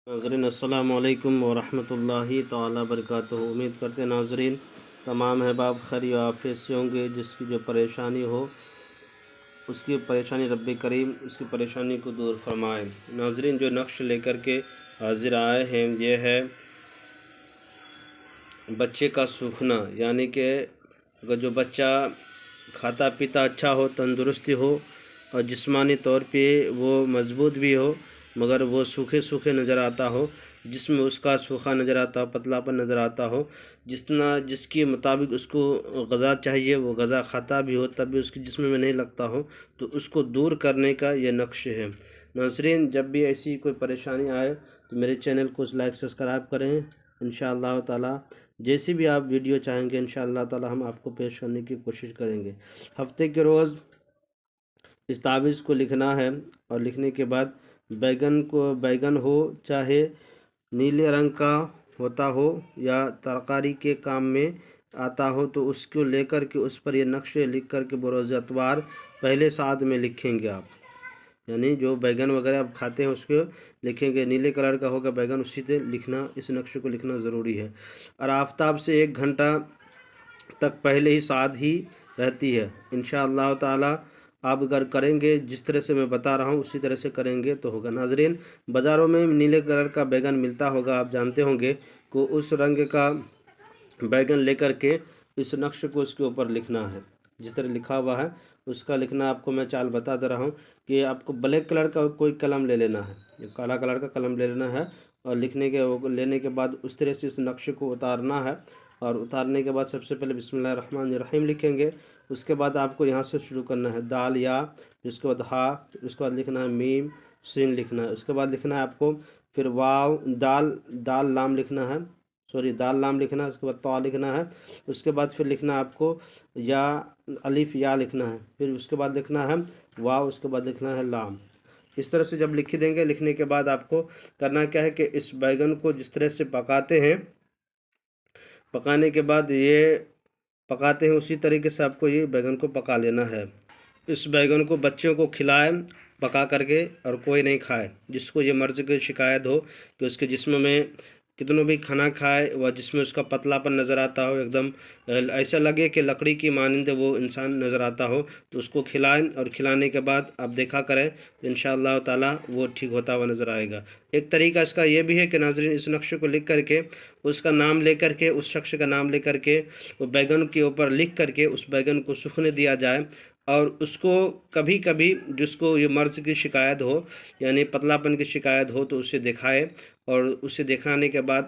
ناظرین السلام علیکم ورحمۃ تعالی وبرکاتہ۔ امید کرتے ہیں ناظرین تمام احباب خیر و عافیت سے ہوں گے۔ جس کی جو پریشانی ہو اس کی پریشانی رب کریم اس کی پریشانی کو دور فرمائے۔ ناظرین جو نقش لے کر کے حاضر آئے ہیں یہ ہے بچے کا سوکھنا، یعنی کہ اگر جو بچہ کھاتا پیتا اچھا ہو، تندرستی ہو اور جسمانی طور پہ وہ مضبوط بھی ہو، مگر وہ سوکھے سوکھے نظر آتا ہو، جس میں اس کا سوکھا نظر آتا ہو، پتلا پن نظر آتا ہو، جس کے مطابق اس کو غذا چاہیے وہ غذا کھاتا بھی ہو تب بھی اس کے جسم میں نہیں لگتا ہو، تو اس کو دور کرنے کا یہ نقش ہے۔ ناظرین جب بھی ایسی کوئی پریشانی آئے تو میرے چینل کو لائک سبسکرائب کریں۔ انشاءاللہ تعالی جیسی بھی آپ ویڈیو چاہیں گے انشاءاللہ تعالی ہم آپ کو پیش کرنے کی کوشش کریں گے۔ ہفتے کے روز اس تعویذ کو لکھنا ہے، اور لکھنے کے بعد بیگن ہو چاہے نیلے رنگ کا ہوتا ہو یا ترکاری کے کام میں آتا ہو، تو اس کو لے کر کے اس پر یہ نقش لکھ کر کے بروز اتوار پہلے ساتھ میں لکھیں گے آپ، یعنی جو بیگن وغیرہ آپ کھاتے ہیں اس کو لکھیں گے، نیلے کلر کا ہوگا بیگن اسی سے لکھنا، اس نقش کو لکھنا ضروری ہے۔ اور آفتاب سے 1 گھنٹہ تک پہلے ہی ساتھ ہی رہتی ہے۔ انشاءاللہ تعالی آپ اگر کریں گے جس طرح سے میں بتا رہا ہوں اسی طرح سے کریں گے تو ہوگا۔ ناظرین بازاروں میں نیلے کلر کا بیگن ملتا ہوگا، آپ جانتے ہوں گے کہ اس رنگ کا بیگن لے کر کے اس نقش کو اس کے اوپر لکھنا ہے، جس طرح لکھا ہوا ہے اس کا لکھنا۔ آپ کو میں چال بتا دے رہا ہوں کہ آپ کو بلیک کلر کا کوئی قلم لے لینا ہے، کالا کلر کا قلم لے لینا ہے، اور لینے کے بعد اس طرح سے اس نقش کو اتارنا ہے، اور اتارنے کے بعد سب سے پہلے بسم اللہ الرحمن الرحیم لکھیں گے۔ اس کے بعد آپ کو یہاں سے شروع کرنا ہے، دال یا، اس کے بعد ہا، اس کے بعد لکھنا ہے میم سین لکھنا ہے، اس کے بعد لکھنا ہے آپ کو پھر واو دال لام لکھنا ہے، دال لام لکھنا ہے، اس کے بعد تا لکھنا ہے، اس کے بعد پھر لکھنا ہے آپ کو یا الف یا لکھنا ہے، پھر اس کے بعد لکھنا ہے واو، اس کے بعد لکھنا ہے لام۔ اس طرح سے جب لکھ دیں گے، لکھنے کے بعد آپ کو کرنا کیا ہے کہ اس بیگن کو جس طرح سے پکاتے ہیں، پکانے کے بعد یہ پکاتے ہیں اسی طریقے سے آپ کو یہ بیگن کو پکا لینا ہے۔ اس بیگن کو بچوں کو کھلائیں پکا کر کے، اور کوئی نہیں کھائے جس کو یہ مرض کی شکایت ہو کہ اس کے جسم میں کتنوں بھی کھانا کھائے و جس میں اس کا پتلا پن نظر آتا ہو، ایک دم ایسا لگے کہ لکڑی کی مانند وہ انسان نظر آتا ہو، تو اس کو کھلائیں، اور کھلانے کے بعد آپ دیکھا کریں انشاءاللہ تعالی وہ ٹھیک ہوتا ہوا نظر آئے گا۔ ایک طریقہ اس کا یہ بھی ہے کہ ناظرین اس نقش کو لکھ کر کے اس کا نام لے کر کے، اس شخص کا نام لے کر کے وہ بیگن کے اوپر لکھ کر کے اس بیگن کو سوکھنے دیا جائے، اور اس کو کبھی کبھی جس کو یہ مرض کی شکایت ہو، یعنی پتلا پن کی شکایت ہو، تو اسے دکھائے، اور اسے دکھانے کے بعد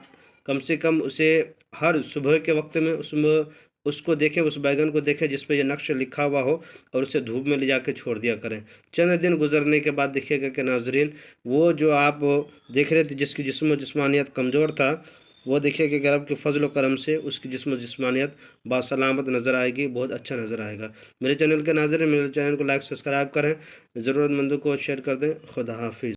کم سے کم اسے ہر صبح کے وقت میں اس کو دیکھیں، اس بیگن کو دیکھیں جس پہ یہ نقش لکھا ہوا ہو، اور اسے دھوپ میں لے جا کے چھوڑ دیا کریں۔ چند دن گزرنے کے بعد دیکھیے گا کہ ناظرین وہ جو آپ دیکھ رہے تھے جس کی جسم و جسمانیت کمزور تھا، وہ دیکھیے کہ رب کے فضل و کرم سے اس کی جسم و جسمانیت باسلامت نظر آئے گی، بہت اچھا نظر آئے گا۔ میرے چینل کے ناظرین میرے چینل کو لائک سبسکرائب کریں، ضرورت مندوں کو شیئر کر دیں۔ خدا حافظ۔